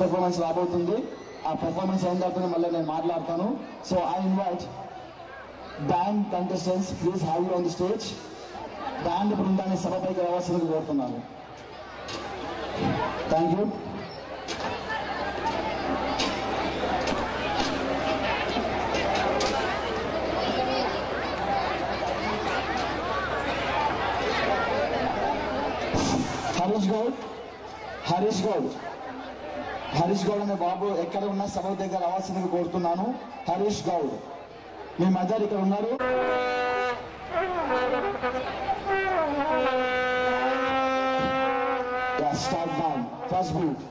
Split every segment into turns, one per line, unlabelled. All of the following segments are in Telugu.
performance రాబోతుంది. ఆ performance అయిన తర్వాత మళ్ళీ నేను మాట్లాడతాను. So I invite band contestants, please have you on the stage. Band బృందాన్ని సభపైకి రావాల్సిందిగా కోరుతున్నాను. Thank you. హరీష్ గౌడ్ అనే బాబు ఎక్కడ ఉన్నా సభ దగ్గర రావాల్సిందిగా కోరుతున్నాను. హరీష్ గౌడ్ మీ మధ్య ఇక్కడ ఉన్నారు. Start band first beat.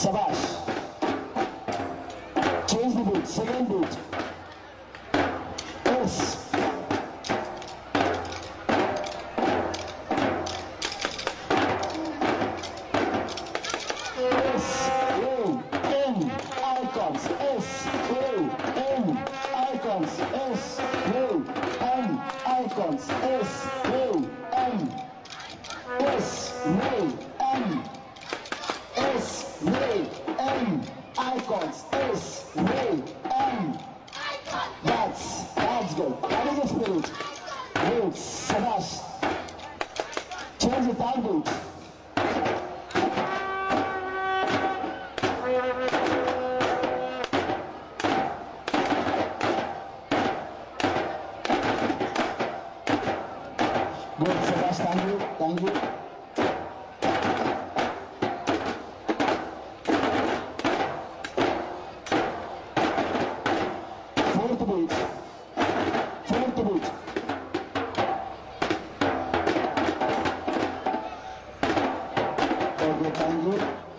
Sabash. Change the beat. Second beat. S. S. O. N. Icons. S. O. N. Icons. S. O. N. Icons. S. O. N. S. O. N. icons. S, V, M. That's good. That is the spirit. Good. Sabash. Change the time beat. Good, Sabash. Thank you. Thank you. Fourth beat. Okay, thank you.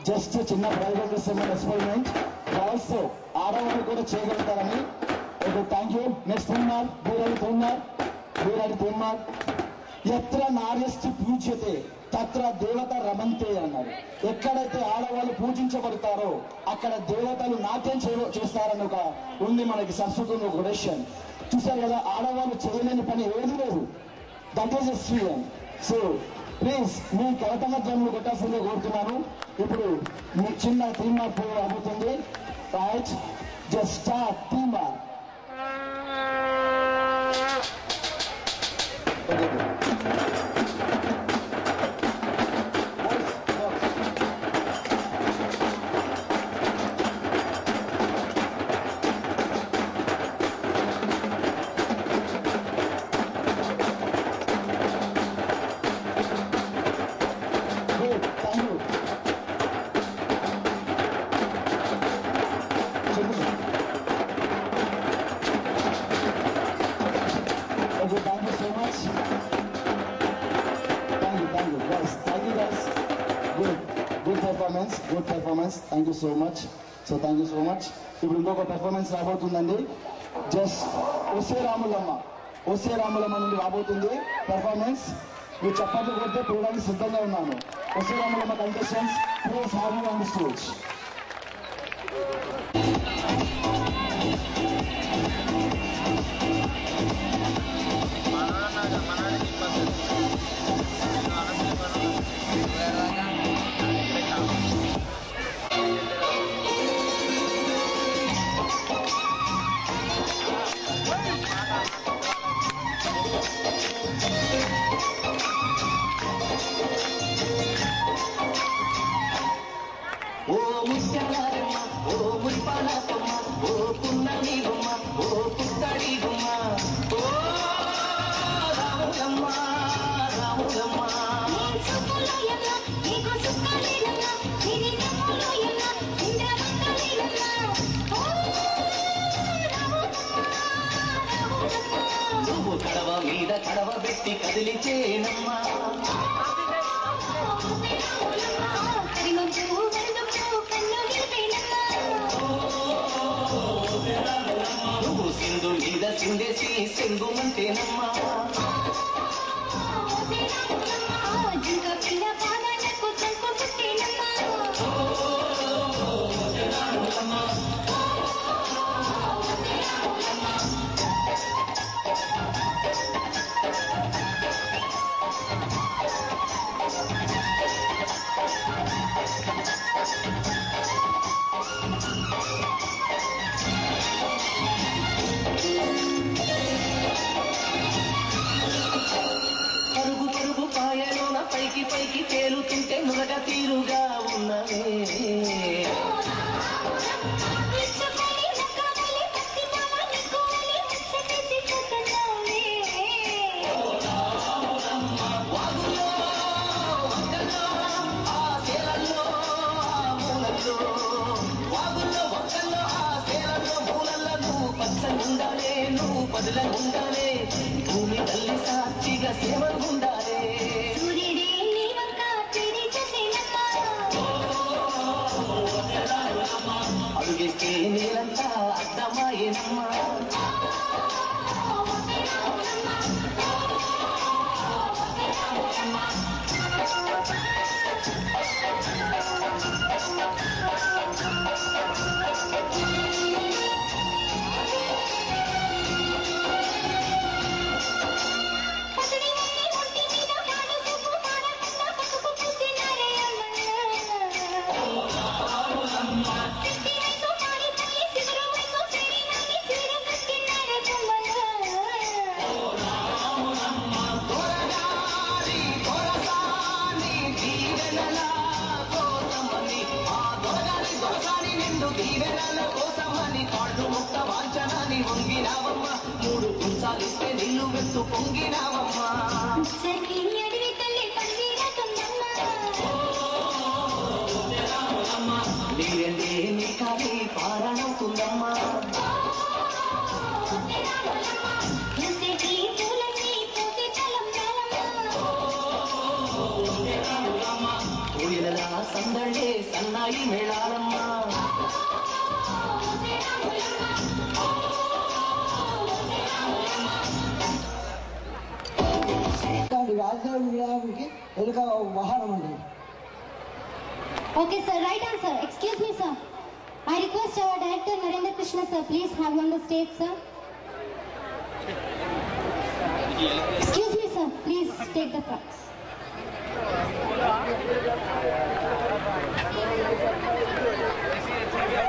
Just చిన్న ప్రైవేట్ ఎక్స్పెరిమెంట్ ఆల్సో ఆడవాళ్ళు కూడా చేయగలుగుతారని. Okay, thank you. నెక్స్ట్ తుమ్మార్ ఎత్ర నార్యస్తి పూజ్యతే తత్ర దేవత రమంతే అన్నారు. ఎక్కడైతే ఆడవాళ్ళు పూజించబడతారో అక్కడ దేవతలు నాట్యం చేస్తారని ఒక ఉంది మనకి సంస్కృతంలో ఒక క్వశ్చన్. చూసారు కదా, ఆడవాళ్ళు చేయలేని పని ఏది లేదు. That is SVN. So please మీ కరతమ డ్రమ్లు కొట్టాల్సిందే కోరుతున్నాను. ఇప్పుడు మీ చిన్న తీర్మార్ పోయి అవుతుంది. రైట్, జస్ట్ స్టార్ట్ తీర్మార్. Okay, thank you so much. Thank you, guys. Thank you, guys. Good performance. Thank you so much. So thank you so much. ఇప్పుడు ఇంకొక పెర్ఫార్మెన్స్ రాబోతుందండి. జస్ట్ ఒసే రాములమ్మ నుండి రాబోతుంది పెర్ఫార్మెన్స్. మీరు చప్పట్లు కొడితే చూడడానికి సిద్ధంగా ఉన్నాను. Ose Ramulamma contestants please have you on the stage.
కడవ మీద కడవ పెట్టి కదిలిచేనమ్మా. నువ్వు సింధు మీద సిండేసి సింగుమంటేనమ్మా. పైకి తేలుతుంటే మునగ తీరుగా ఉన్నవే. వాగుల్లో ఒక్కల్లో ఆ సేలల్లో మూలల్లో నువ్వు పచ్చగుండాలే, నువ్వు పదులంగుండాలే. భూమి తల్లి సాక్షిగా సేవలుండాలే. అడుగేస్తే నీలంతా అర్థమాయేనమ్మా. దీవెనల కోసమని కాళ్ళు ముక్త వాంఛనాన్ని వంగినావమ్మా మూడు కుంచాలిస్తే నిన్ను వెత్తు పొంగినావమ్మా నీరండే నీ కాలి పారణవుతుందమ్మా కోయిలలా సందడే సన్నాయి మేళాలమ్మా
రాజధాని విధానానికి ఎలుక వాహనం అండి.
Okay, sir. Right answer. Excuse me, sir. I request our director Narendra Krishna, sir. Please have you on the stage, sir. Excuse me, sir. Please take the prize.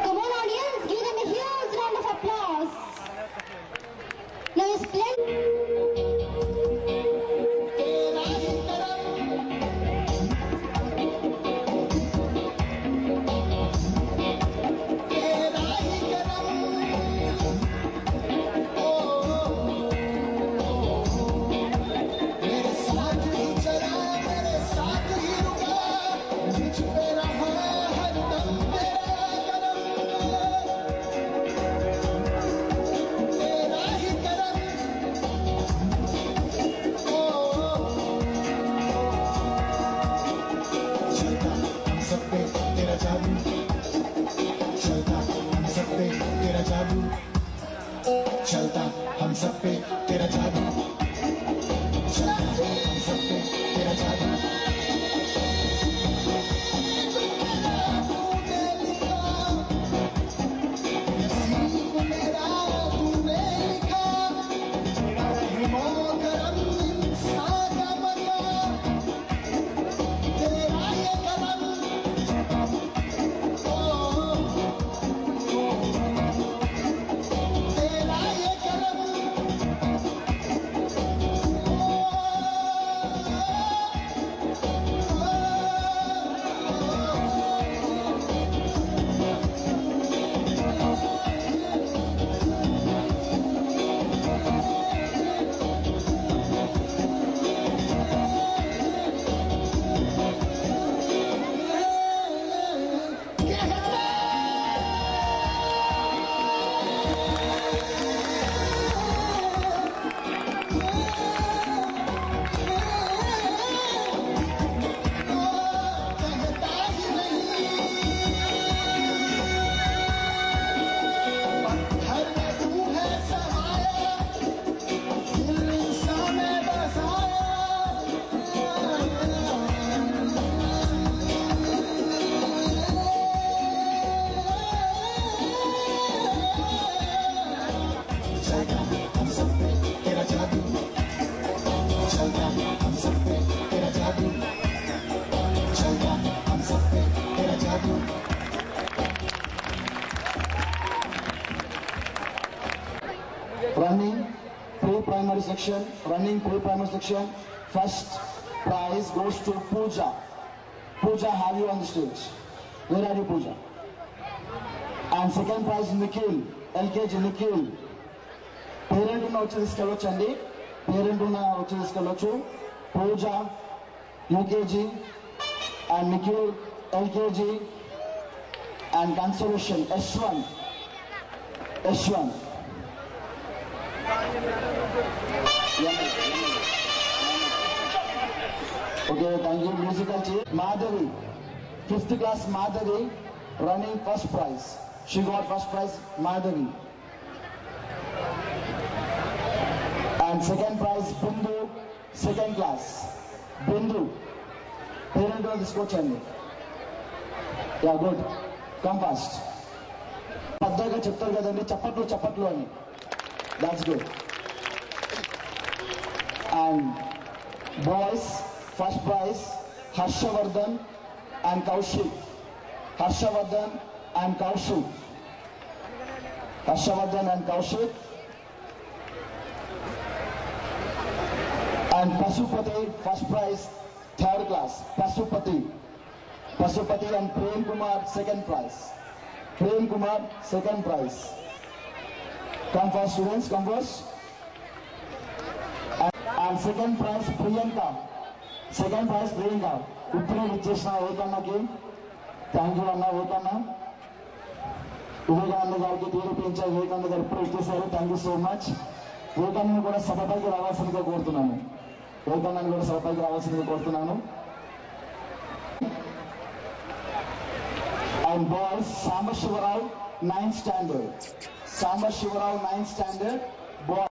Come on, audience. Give them a huge round of applause. Now, it's plenty.
चलता हम सब पे तेरा जादू चलता हम सब पे तेरा जादू
Running pre-primary section, first prize goes to Pooja. Pooja, have you on the stage? Where are you, Pooja? And second prize, Nikhil, LKG Nikhil. Parent una vachi తీసుకెళ్ళొచ్చండి, parent una vachi తీసుకెళ్ళొచ్చు. Pooja, UKG, and Nikhil, LKG, and consolation, S1. Okay, thank you. Musical chair. Madhavi, 5th class Madhavi, running first prize. She got first prize, Madhavi. And second prize, Bindu, second class. Bindu. Parent of this coach and yeah, good. Come fast. Paddaga చెప్తారు కదండి, చప్పట్లు అని. That's good. And boys, first prize, Harshavardhan and Kaushik. And Pasupati, first prize, 3rd class. Pasupati and Prem Kumar, second prize. Prem Kumar, second prize. Come first, students, come first. And second prize, Priyanka. Second prize, Priyanka. ఇప్పుడే ఇచ్చేసిన ఏకన్నకి థ్యాంక్ యూ అన్న. ఏకన్న వివేకానంద గారికి తీర్పించే వివేకానంద గారు ఇప్పుడు ఇచ్చేసారు. Thank you so much. వివేకానందను కూడా సభపైకి రావాల్సిందిగా కోరుతున్నాను. వివేకానందను కూడా సభపైకి రావాల్సిందిగా కోరుతున్నాను. And boys, Samba Shivarao, 9th standard. Samba Shivarao, 9th standard. Boys.